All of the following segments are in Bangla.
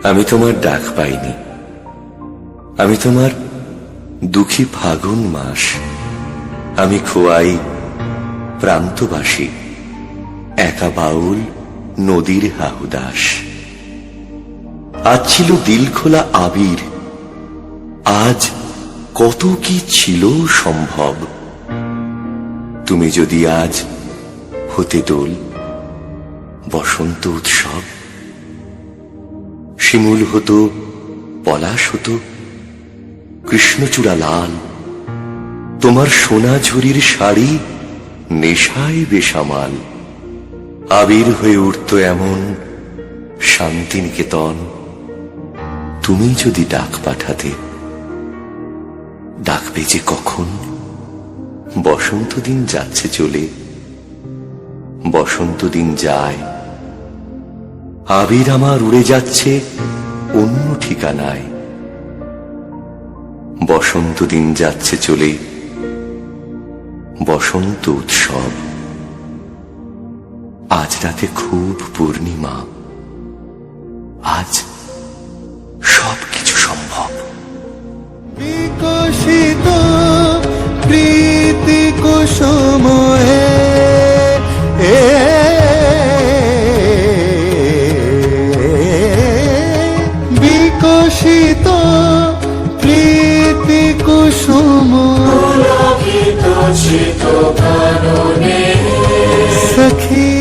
আমি তোমার ডাক পাইনি, আমি তোমার দুঃখী ফাগুন মাস। আমি খোয়াই প্রান্তবাসী, একা বাউল নদীর হাহুদাস। আজ ছিল দিল খোলা আবির, আজ কত কি ছিল সম্ভব। তুমি যদি আজ হতে দোল, বসন্ত উৎসব। শিমুল হতো, পলাশ হতো, কৃষ্ণচূড়া লাল। তোমার সোনা ঝুরির শাড়ি নেশায় বেসামাল। আবির হয়ে উঠত এমন শান্তিনিকেতন। তুমি যদি ডাক পাঠাতে, ডাকবে যে কখন। বসন্ত দিন যাচ্ছে চলে, বসন্ত দিন যায়, আবির আমার উড়ে যাচ্ছে অন্য ঠিকানায়। বসন্ত দিন যাচ্ছে চলে, বসন্ত উৎসব। আজ রাতে খুব পূর্ণিমা, আজ সবকিছু সম্ভব। বিকশিত প্রীতি কুসুমে বিকশিত প্রীতি কুসুম সখী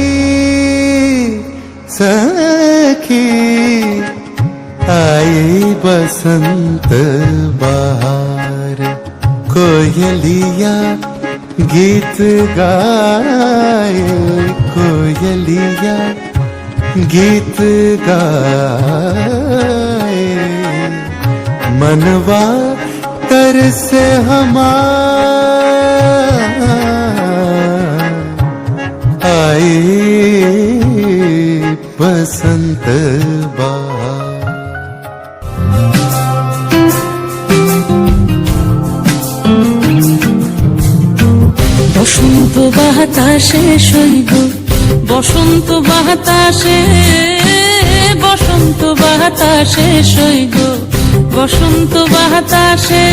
সখী आई बसंत बहार। कोयलिया गीत गाए, कोयलिया गीत गाए। मनवा तर से हमार आई बसंत बहार। বসন্ত বাতাসে শৈব, বসন্ত বাতাসে, বসন্ত বাতাসে শৈব, বসন্ত বাতাসে।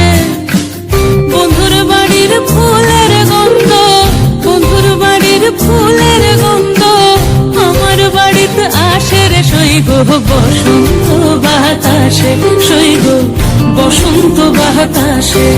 বন্ধুর বাড়ির ফুলের গন্ধ, বন্ধুর বাড়ির ফুলের গন্ধ আমার বাড়িতে আসে রে শৈব। বসন্ত বাতাসে শৈব, বসন্ত বাতাসে।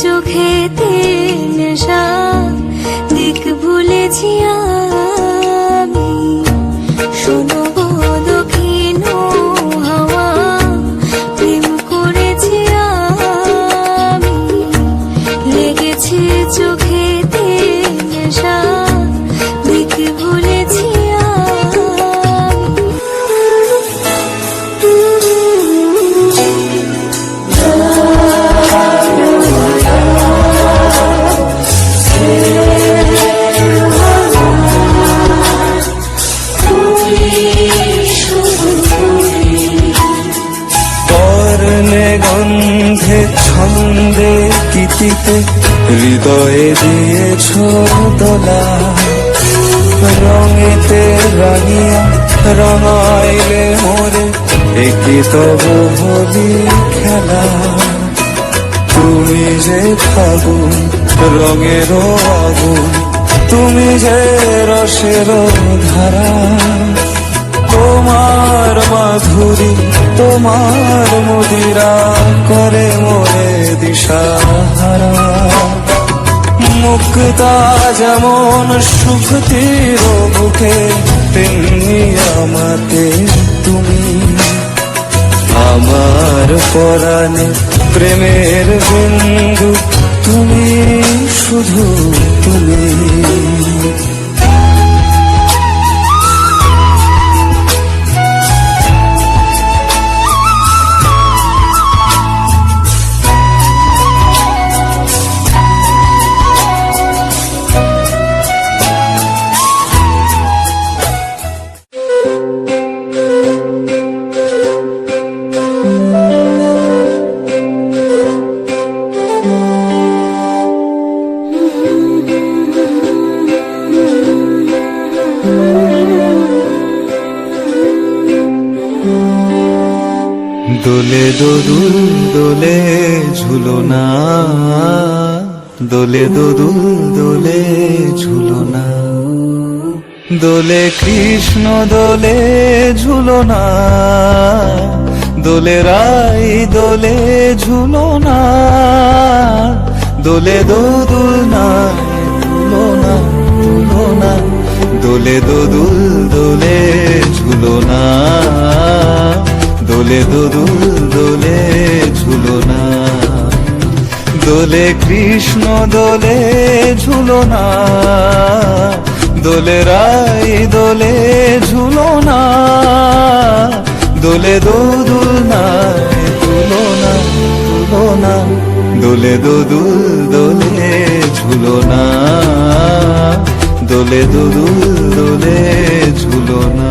চোখেতে নেশা দিক ভুলেছি আমি। শোনো গো দক্ষিণ হাওয়া, প্রেম করেছি আমি। লেগেছে চোখেতে নেশা দিক ভুলেছি গন্ধে ছন্দে গীতিতে হৃদয়ে দিয়েছ দোলা। রঙেতে রাঙিয়া রঙাইলে মোরে একই তবু হলি খেলা। তুমি যে ফাগুন রঙের আগুন, তুমি যে রসের ধারা। তোমার মাধুরী তোমার মদিরা করে মোরে দিশাহারা। মুক্তা যেমন সুখতির বুকে, তেমনি আমাকে তুমি। আমার পরাণে প্রেমের বিন্দু তুমি, শুধু তুমি। দোলে দোদুল দোলে ঝুলনা, দোলে দোদুল দোলে ঝুলনা, দোলে কৃষ্ণ দোলে ঝুলনা, দোলে রাই দোলে ঝুলনা, দোলে দোদুল নাই তুলনা তুলনা, দোলে দোদুল দোলে ঝুলনা, দোলে দোদুল দোলে ঝুলনা, দোলে কৃষ্ণ দোলে ঝুলনা, দোলে রাই দোলে ঝুলনা, দোলে দোদুল নাই তুলনা তুলনা, দোলে দোদুল দোলে ঝুলনা, দোলে দোদুল দোলে ঝুলনা।